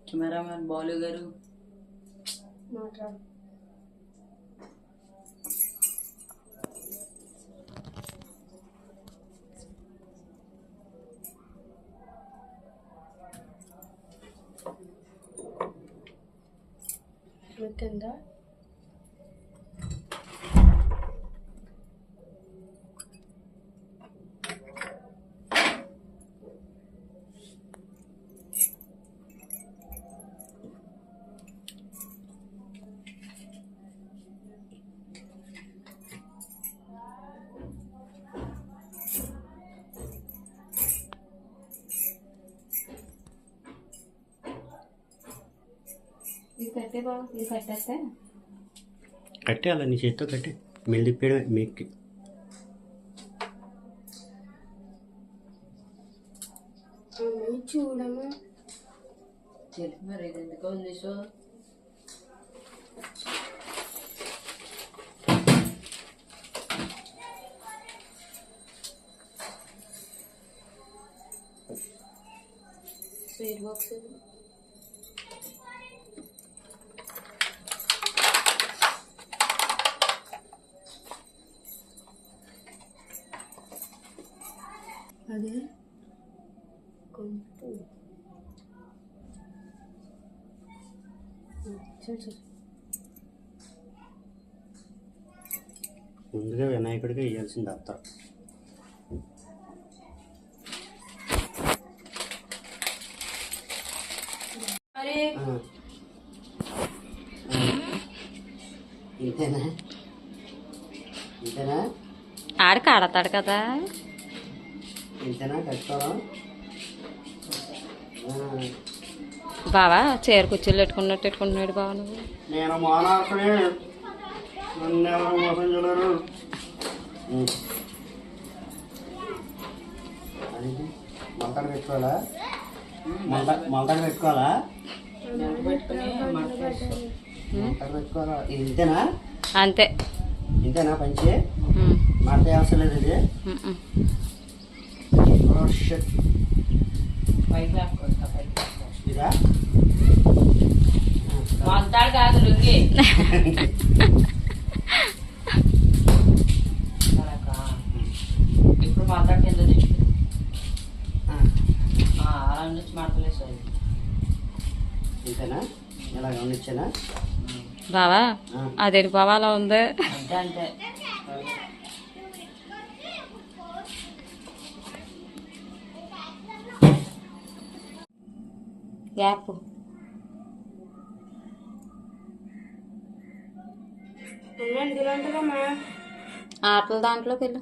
Cameraman Balu గారు మాట్లాడు. కింద ఇది కట్టే బాబు, ఇది కట్టేస్తే కట్టే అలా నీ చేతితో కట్టే మెల్లి తిప్పేయడమే మీకు చూడము. తెలుసు మరి ఇది ఎందుకో ఉంది సో స్వీట్ బాక్స్ అదే కొంపు చూడు. ముందుగా వినాయకుడిగా వేయాల్సింది అత్త. అరే ఇంతేనా ఇంతేనా ఆడికి ఆడతాడు కదా. ఇంతేనా కట్టుకోవడం. బావా చీర కుర్చీలు పెట్టుకున్నట్టు పెట్టుకుంటున్నాడు బావ. నువ్వు నేను మానాకునే నన్ను ఎవరు మోసం చేయలేరు. మొలకడ పెట్టుకోవాలా? మొలకడ పెట్టుకోవాలా? పెట్టుకుని మొలకడ పెట్టుకోవాలా? ఇంతేనా అంతే. ఇంతేనా పంచి మాట అవసరం లేదు. ఇది పైకి లాక్కొస్తా పైకి లాక్కొస్తా. ఇదా మొంతాడు కాదు లుంగి ఇప్పుడు మొంతాడు కింద తెచ్చు అలా నుంచి మడతలేదు సార్. ఇంతేనా ఇలా గమనించానా బావా అదేంటి బావా అలా ఉంది. అంతే అంతే గ్యాప్ ఎందుకంటదమ్మా ఆటల దాంట్లోకి వెళ్ళు.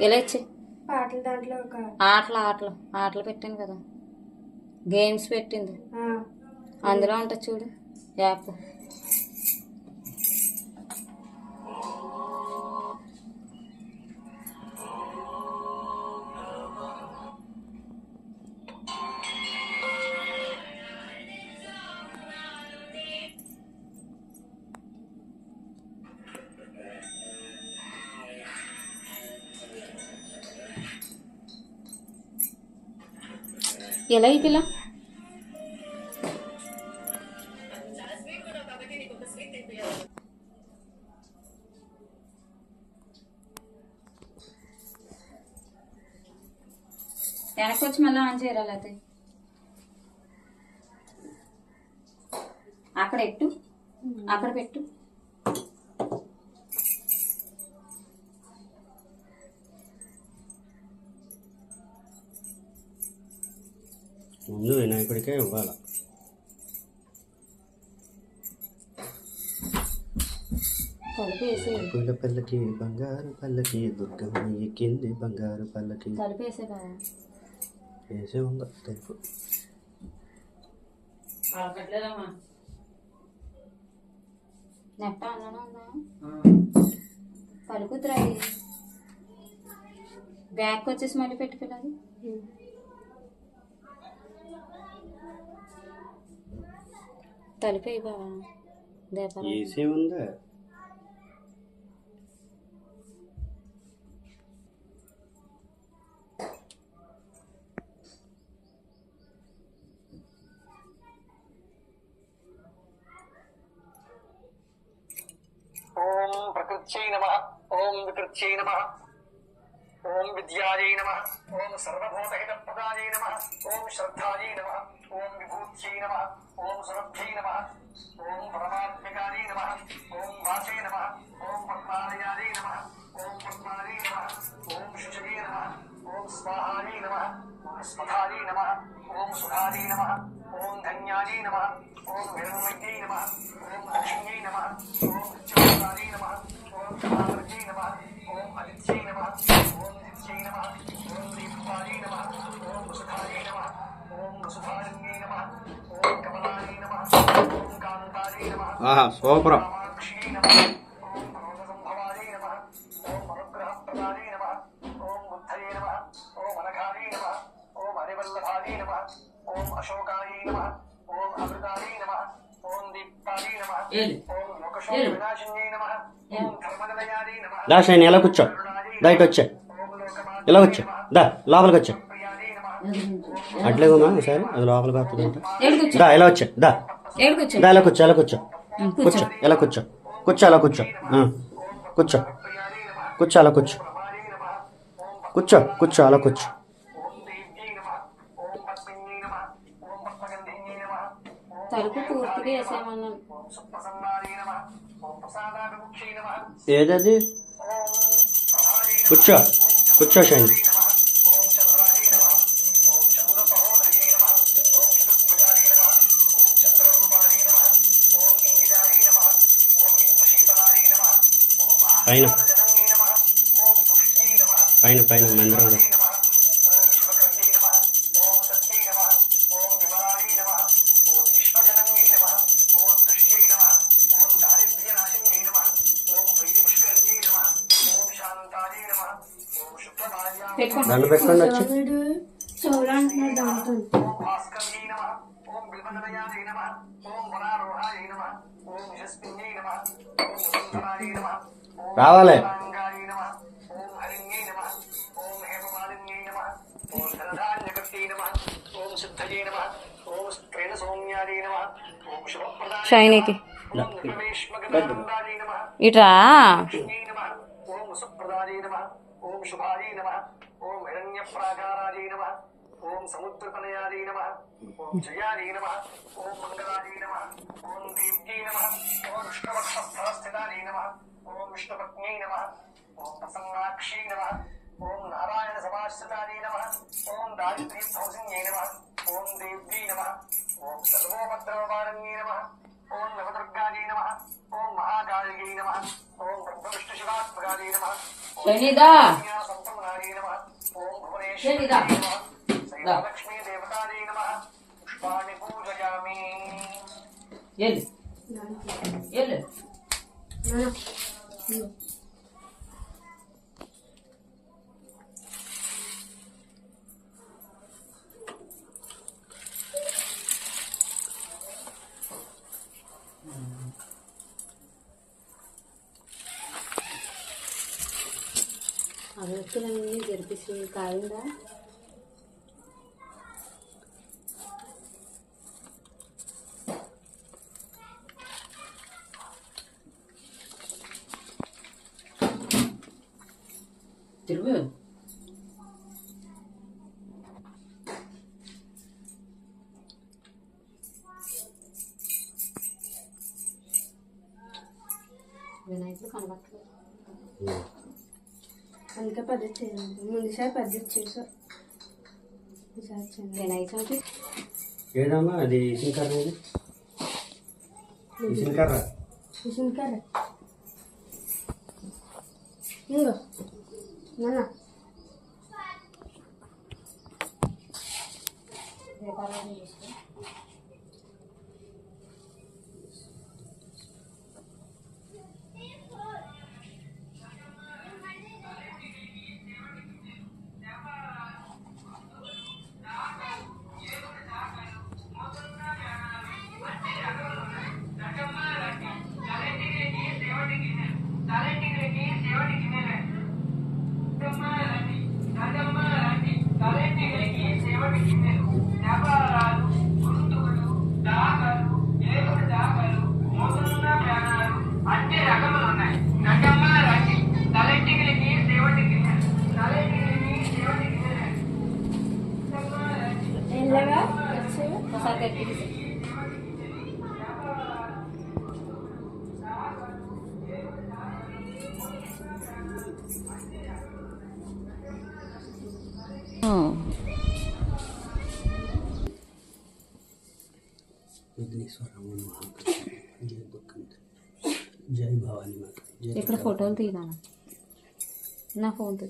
ఇలా ఇచ్చి పాటల దాంట్లో ఒక ఆటలు పెట్టాను కదా, గేమ్స్ పెట్టింది అందులో ఉంటుంది చూడు యాప్. ఎలా ఈ పిల్ల వెనక్కి వచ్చి మళ్ళీ ఆన్ చేయాలి. అయితే అక్కడ పెట్టు, అక్కడ పెట్టు. ముందు వినాయకుడికే ఇవ్వాలి. తలుపు వేసే పూల పల్లకి బంగారు పల్లకి దుర్గమ్మ ఎక్కింది బంగారు పల్లకి. తలుపు వేసే బాగా వేసే ఉందా తెలుపు. అలకట్లేదమ్మా నెట్ట అన్ననే ఉందా పలుకుతురా. బ్యాక్ వచ్చేసి మళ్ళీ పెట్టుకెళ్ళాలి. తలుపు అయ్యి బావా దేపాలి. వేసే ఉందా कृत्यै नमः ओम विद्यायै नमः ओम सर्वभूतहितप्रदायै नमः ओम श्रद्धायै नमः ओम विभूत्यै नमः ओम सुरभ्यै नमः ओम परमात्मिकायै नमः ओम वाचे नमः ओम पद्मालयायै नमः ओम पद्मालयै नमः ओम शुचये नमः ओम स्वाहायै नमः ओम स्मधायै नमः ओम सुधायै नमः ओम धन्यायै नमः ओम हिरण्मय्यै नमः ओम लक्ष्म्यै नमः ओम उच्चवस्त्रायै नमः ओम महावर्यै नमः ओम आदित्यै नमः ओम नित्यै नमः ओम दीपायै नमः ओम वसुधायै नमः ओम वसुधारण्यै नमः ओम कमलायै नमः ओम कान्तायै नमः ఆహా సూపర్. कामाक्ष्यै नमः ओम भवसंभवायै नमः ओम अनुग्रहप्रदायै नमः ओम बुद्धये नमः ओम अनघायै नमः ओम हरिवल्लभायै नमः ओम अशोकायै नमः ओम अमृतायै नमः ओम दीप्तायै नमः ओम लोकशोकविनाशिन्यै नमः ओम धर्मनिलयायै नमः దా షైన్ ఎలా కూర్చో, దా ఇటు వచ్చా, ओम लोकमान्यायै ఇలా వచ్చా, దా లోపలికి వచ్చా. प्रियायै नमः అట్లేగమ్మా ఒకసారి అది లోపలికి వస్తుందంట. ఏడుకొచ్చు దా ఇలా వచ్చా, దా ఏడుకొచ్చు దా ఇలా కూర్చో, ఇలా కూర్చో, కూర్చో, ఇలా కూర్చో, కూర్చో, అలా కూర్చో, కూర్చో, కూర్చో, అలా కూర్చో, కూర్చో, కూర్చో, అలా కూర్చో. ओम देव्यै नमः ओम पद्मिन्यै नमः ओम पद्मगन्धिन्यै नमः తలుపు పూర్తిగా వేసేయమన్నాను. ओम सुप्रसन्नायै नमः ओम प्रसादाभिमुख्यै नमः ఏదది ओम प्रभायै नमः కూర్చో, కూర్చో షైన్. नमः ओम चंद्रायै नमः ओम चंद्रसहोदर्यै नमः ओम चतुर्भुजायै नमः ओम चंद्ररूपायै नमः ओम इंगितायै नमः ओम इंदुशीतलायै नमः ओम పైన आहारजनन्यै नमः ओम पुष्ट्यै नमः పైన పైన మందిరంలో नमः ओम शिवकर्ण्यै नमः ओम सत्यै नमः ओम विमलायै नमः ओम विश्वजनन्यै नमः ओम तुष्ट्यै नमः ओम दारिद्र्यनाशिन्यै नमः ओम प्रीतिपुष्करिण्यै नमः ओम शान्तायै नमः ओम शुभभार्यायै పెట్టుకోండి. దండ పెట్టుకోండి వచ్చి. వీడు చెవులు అంటున్నాడు దాంతో. ओम भास्कर्यै नमः ओम बिल्वनिलयायै नमः ओम वरारोहायै नमः ओम यशस्विन्यै नमः ओम वसुन्धरायै नमः ओम రావాలి. गंगायै नमः ओम हरिण्यै नमः ओम हेममालिन्यै नमः ओम धनधान्यकर्त्यै नमः ओम सिद्धये नमः ओम स्त्रेण सौम्यायै नमः ओम शुभप्रदाय షైనీకి ओम निकमेश्मगदानन्दायै नमः ఇట్రా लक्ष्म्यै नमः ओम सुप्रदायै नमः ओम शुभायै नमः ओम हिरण्यप्राकारायै नमः ओम समुद्रतनयायै नमः ओम जयायै नमः ओम मंगलायै नमः ओम देव्यै नमः ओम विष्णुवक्षस्थलस्थितायै नमः ओम विष्णुपत्न्यै नमः ओम प्रसन्नाक्ष्यै नमः ओम नारायणसमाश्रितायै नमः ओम दारिद्र्यध्वंसिन्यै नमः ओम देव्यै नमः ओम सर्वोपद्रववारण्यै नमः ओम नवदुर्गायै नमः ओम महाकालियै नमः ओम ब्रह्मविष्णुशिवात्मकायै नमः శనిదా संपन्नायै नमः ओम శనిదా भुवनेश्वरी नमः श्रीलक्ष्मी देवतायै नमः पुष्पाणि पूजयामि ఎల్లు ఎల్లు అరవత్తులన్నీ జరిపిస్తూ కాయిందా. తిరుగు వినాయకుడు కనబట్టలేదు. అందుకే పద్ధతి చేయాలి. ముందుసారి పద్ధతి చేసావు, ఈసారి చేయాలి. వినాయక చవితి ఏదమ్మా అది ఇసుంకర్ర, ఇసుంకర్ర ఇంకా ఇంకో నాన్న అన్ని రకములు ఉన్నాయి. నటమ్మ రండి తలెంటికి జై భవానీ మాత. ఇక్కడ ఫోటోలు తీయనా నా ఫోన్తో